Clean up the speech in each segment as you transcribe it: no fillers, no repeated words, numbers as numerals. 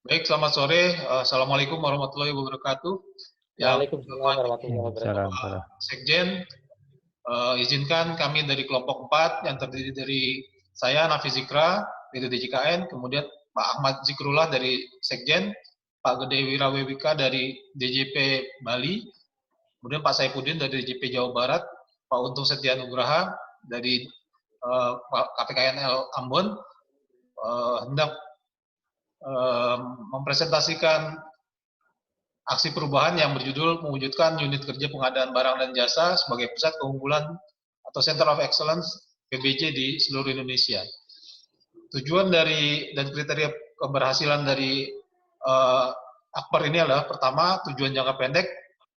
Baik, selamat sore. Assalamualaikum warahmatullahi wabarakatuh. Yang Waalaikumsalam warahmatullahi wabarakatuh. Salam, salam. Sekjen, izinkan kami dari kelompok 4 yang terdiri dari saya, Nafi Zikra, dari DJKN, kemudian Pak Ahmad Zikrullah dari Sekjen, Pak Gede Wirawewika dari DJP Bali, kemudian Pak Saifuddin dari DJP Jawa Barat, Pak Untung Setia Nugraha dari KPKNL Ambon, hendak mempresentasikan aksi perubahan yang berjudul mewujudkan unit kerja pengadaan barang dan jasa sebagai pusat keunggulan atau Center of Excellence PBJ di seluruh Indonesia. Tujuan dari dan kriteria keberhasilan dari Akbar ini adalah pertama, tujuan jangka pendek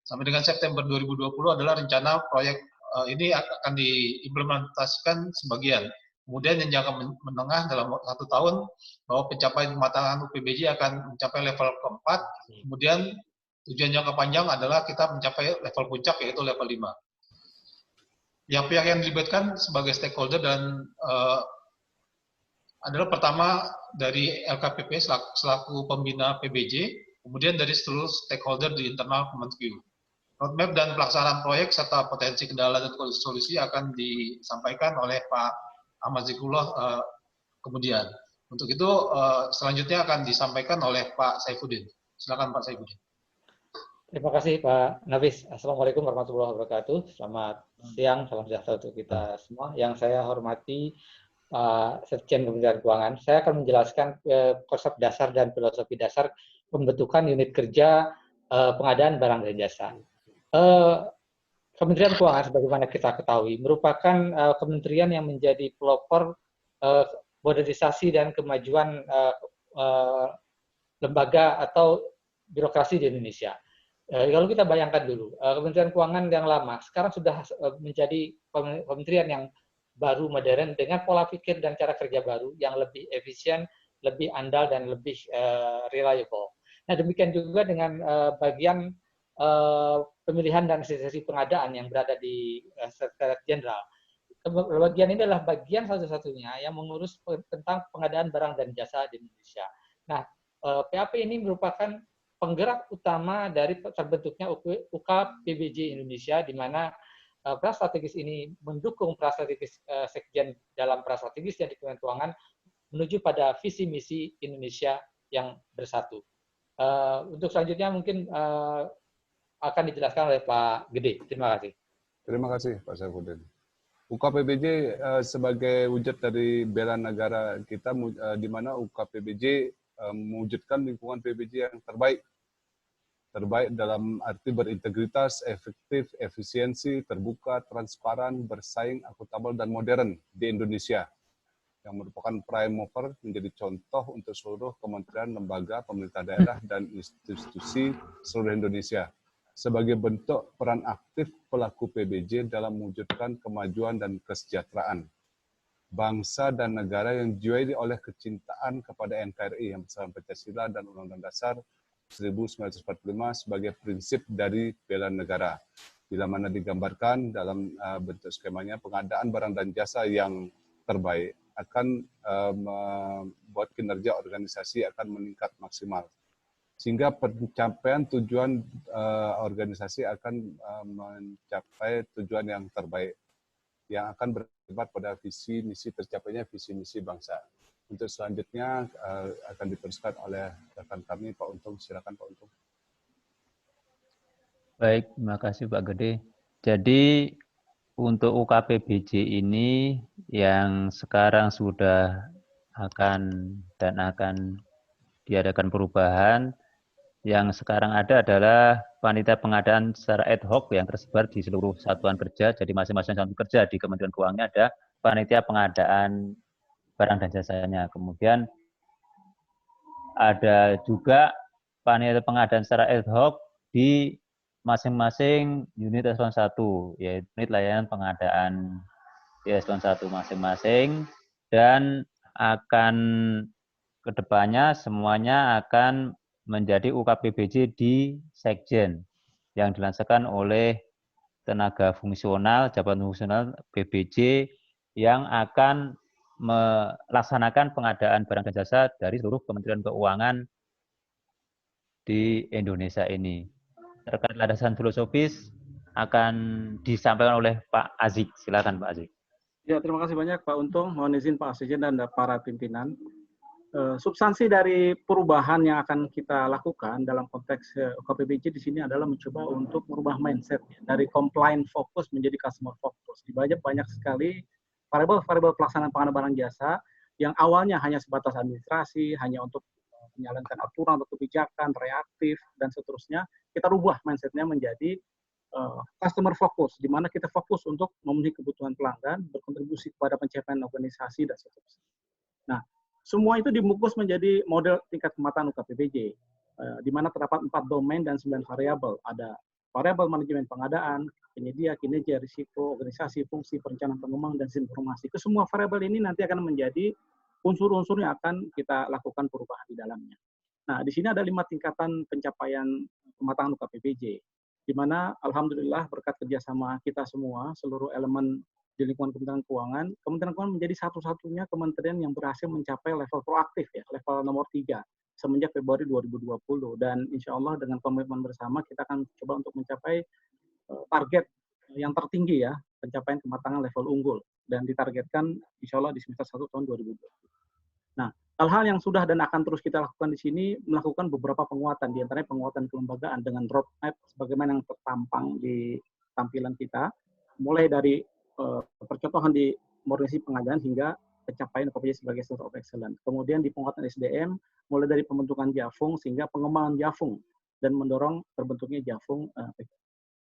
sampai dengan September 2020 adalah rencana proyek ini akan diimplementasikan sebagian. Kemudian yang jangka menengah dalam 1 tahun bahwa pencapaian pematangan UPBJ akan mencapai level keempat. Kemudian tujuan jangka panjang adalah kita mencapai level puncak yaitu level 5. Yang pihak yang dilibatkan sebagai stakeholder dan adalah pertama dari LKPP selaku pembina PBJ, kemudian dari seluruh stakeholder di internal Kementerian. Roadmap dan pelaksanaan proyek serta potensi kendala dan solusi akan disampaikan oleh Pak Ahmad Zikrullah kemudian. Untuk itu selanjutnya akan disampaikan oleh Pak Saifuddin. Silakan Pak Saifuddin. Terima kasih Pak Nafis. Assalamualaikum warahmatullahi wabarakatuh. Selamat siang, salam sejahtera untuk kita semua. Yang saya hormati Pak Sekjen Kementerian Keuangan. Saya akan menjelaskan konsep dasar dan filosofi dasar pembentukan unit kerja pengadaan barang dan jasa. Kementerian Keuangan, sebagaimana kita ketahui, merupakan kementerian yang menjadi pelopor modernisasi dan kemajuan lembaga atau birokrasi di Indonesia. Kalau kita bayangkan dulu, Kementerian Keuangan yang lama sekarang sudah menjadi kementerian yang baru modern dengan pola pikir dan cara kerja baru yang lebih efisien, lebih andal dan lebih reliable. Nah, demikian juga dengan bagian pemilihan dan sesi pengadaan yang berada di Sekretariat Jenderal. Bagian ini adalah bagian satu-satunya yang mengurus tentang pengadaan barang dan jasa di Indonesia. Nah, PAP ini merupakan penggerak utama dari terbentuknya UKPBJ Indonesia, di mana prastrategis ini mendukung prastrategis Sekjen dalam prastrategis yang di Kementerian Keuangan menuju pada visi misi Indonesia yang bersatu. Untuk selanjutnya mungkin akan dijelaskan oleh Pak Gede. Terima kasih. Terima kasih Pak Saifuddin. UKPBJ sebagai wujud dari bela negara kita, di mana UKPBJ mewujudkan lingkungan PBJ yang terbaik dalam arti berintegritas, efektif, efisiensi, terbuka, transparan, bersaing, akuntabel, dan modern di Indonesia, yang merupakan prime mover menjadi contoh untuk seluruh kementerian, lembaga, pemerintah daerah, dan institusi seluruh Indonesia sebagai bentuk peran aktif pelaku PBJ dalam mewujudkan kemajuan dan kesejahteraan bangsa dan negara yang dijiwai oleh kecintaan kepada NKRI yang bersama Pancasila dan Undang-Undang Dasar 1945 sebagai prinsip dari bela negara. Bila mana digambarkan dalam bentuk skemanya, pengadaan barang dan jasa yang terbaik akan membuat kinerja organisasi akan meningkat maksimal. Sehingga pencapaian tujuan organisasi akan mencapai tujuan yang terbaik, yang akan berakibat pada visi misi tercapainya visi misi bangsa. Untuk selanjutnya akan diteruskan oleh rekan kami Pak Untung. Silakan Pak Untung. Baik, terima kasih Pak Gede. Jadi untuk UKPBJ ini yang sekarang sudah akan diadakan perubahan, yang sekarang ada adalah panitia pengadaan secara ad hoc yang tersebar di seluruh satuan kerja. Jadi masing-masing satuan kerja di Kementerian Keuangan ada panitia pengadaan barang dan jasanya. Kemudian ada juga panitia pengadaan secara ad hoc di masing-masing unit eselon 1, yaitu unit layanan pengadaan di eselon 1 masing-masing, dan akan kedepannya semuanya akan menjadi UKPBJ di Sekjen yang dilaksanakan oleh tenaga fungsional, jabatan fungsional PBJ yang akan melaksanakan pengadaan barang dan jasa dari seluruh Kementerian Keuangan di Indonesia ini. Terkait landasan filosofis akan disampaikan oleh Pak Azik. Silakan Pak Azik. Ya, terima kasih banyak Pak Untung, mohon izin Pak Asisten dan para pimpinan. Substansi dari perubahan yang akan kita lakukan dalam konteks UKPBJ di sini adalah mencoba untuk merubah mindset dari compliant fokus menjadi customer focus. Di banyak sekali variabel pelaksanaan pengadaan barang jasa yang awalnya hanya sebatas administrasi, hanya untuk menjalankan aturan atau kebijakan, reaktif, dan seterusnya, kita rubah mindsetnya menjadi customer focus, di mana kita fokus untuk memenuhi kebutuhan pelanggan, berkontribusi kepada pencapaian organisasi, dan seterusnya. Nah, semua itu dibungkus menjadi model tingkat kematangan UKPBJ, di mana terdapat 4 domain dan 9 variabel. Ada variabel manajemen pengadaan, penyedia, kinerja, risiko, organisasi, fungsi, perencanaan pengembangan, dan sistem informasi. Kesemua variabel ini nanti akan menjadi unsur-unsur yang akan kita lakukan perubahan di dalamnya. Nah, di sini ada 5 tingkatan pencapaian kematangan UKPBJ, di mana alhamdulillah berkat kerjasama kita semua, seluruh elemen di lingkungan Kementerian Keuangan menjadi satu-satunya kementerian yang berhasil mencapai level proaktif ya, level nomor 3 semenjak Februari 2020. Dan insya Allah dengan komitmen bersama kita akan coba untuk mencapai target yang tertinggi ya, pencapaian kematangan level unggul. Dan ditargetkan insya Allah di semester 1 tahun 2020. Nah, hal-hal yang sudah dan akan terus kita lakukan di sini, melakukan beberapa penguatan, di antaranya penguatan kelembagaan dengan roadmap sebagaimana yang tertampang di tampilan kita, mulai dari percontohan di modernisasi pengadaan hingga pencapaian UKPBJ sebagai Center of Excellence. Kemudian di penguatan SDM, mulai dari pembentukan Jafung sehingga pengembangan Jafung dan mendorong terbentuknya Jafung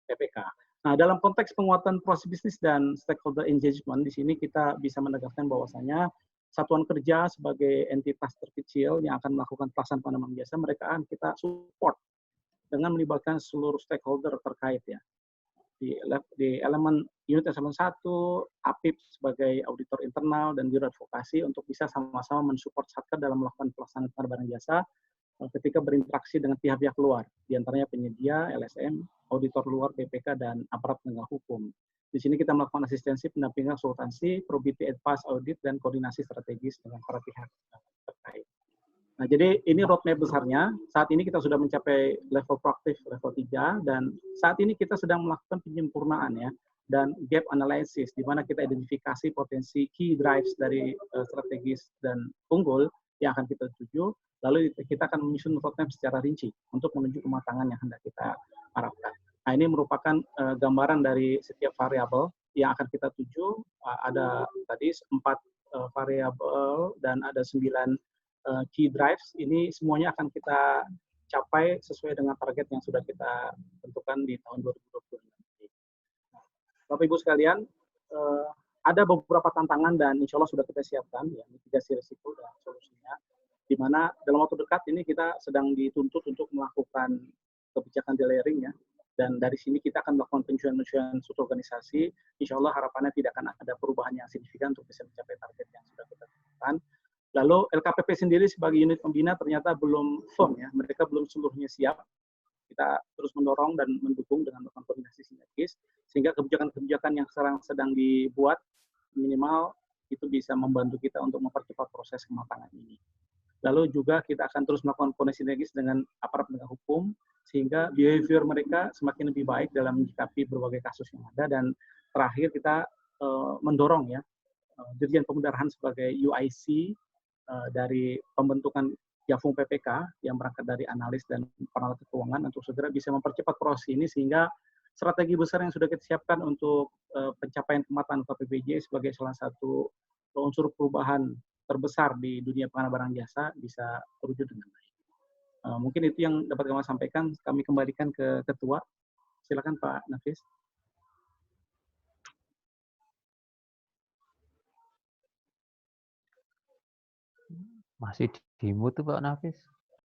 PPK. Nah, dalam konteks penguatan proses bisnis dan stakeholder engagement, di sini kita bisa menegaskan bahwasanya satuan kerja sebagai entitas terkecil yang akan melakukan pelaksanaan penanaman jasa, mereka akan kita support dengan melibatkan seluruh stakeholder terkait ya. Di elemen unit eselon 1, APIP sebagai auditor internal dan biro advokasi untuk bisa sama-sama mensupport Satker dalam melakukan pelaksanaan barang jasa ketika berinteraksi dengan pihak-pihak luar, diantaranya penyedia, LSM, auditor luar, BPK, dan aparat penegak hukum. Di sini kita melakukan asistensi, pendampingan, konsultasi, probity advice, audit, dan koordinasi strategis dengan para pihak terkait. Nah, jadi ini roadmap besarnya. Saat ini kita sudah mencapai level proaktif, level 3, dan saat ini kita sedang melakukan penyempurnaan ya, dan gap analysis, di mana kita identifikasi potensi key drives dari strategis dan unggul yang akan kita tuju, lalu kita akan menyusun roadmap secara rinci untuk menuju kematangan yang hendak kita harapkan. Nah, ini merupakan gambaran dari setiap variabel yang akan kita tuju. Ada tadi 4 variabel dan ada 9 key drives. Ini semuanya akan kita capai sesuai dengan target yang sudah kita tentukan di tahun 2020 nanti. Bapak Ibu sekalian, ada beberapa tantangan dan insya Allah sudah kita siapkan ya, mitigasi risiko dan solusinya, di mana dalam waktu dekat ini kita sedang dituntut untuk melakukan kebijakan delayering ya, dan dari sini kita akan melakukan penyesuaian struktur organisasi. Insya Allah harapannya tidak akan ada perubahan yang signifikan untuk bisa mencapai target yang sudah kita tentukan. Lalu LKPP sendiri sebagai unit pembina ternyata belum firm ya, mereka belum seluruhnya siap. Kita terus mendorong dan mendukung dengan melakukan koordinasi sinergis, sehingga kebijakan-kebijakan yang sekarang sedang dibuat minimal itu bisa membantu kita untuk mempercepat proses kematangan ini. Lalu juga kita akan terus melakukan koordinasi sinergis dengan aparat penegak hukum, sehingga behavior mereka semakin lebih baik dalam menyikapi berbagai kasus yang ada. Dan terakhir kita mendorong ya Dirjen Pemudarahan sebagai UIC dari pembentukan Jafung PPK yang berangkat dari analis dan pengamat keuangan untuk segera bisa mempercepat proses ini, sehingga strategi besar yang sudah kita siapkan untuk pencapaian kematangan UKPBJ sebagai salah satu unsur perubahan terbesar di dunia pengadaan barang jasa bisa terwujud dengan baik. Mungkin itu yang dapat kami sampaikan. Kami kembalikan ke Ketua. Silakan Pak Nafis. Masih di mute Pak Nafis.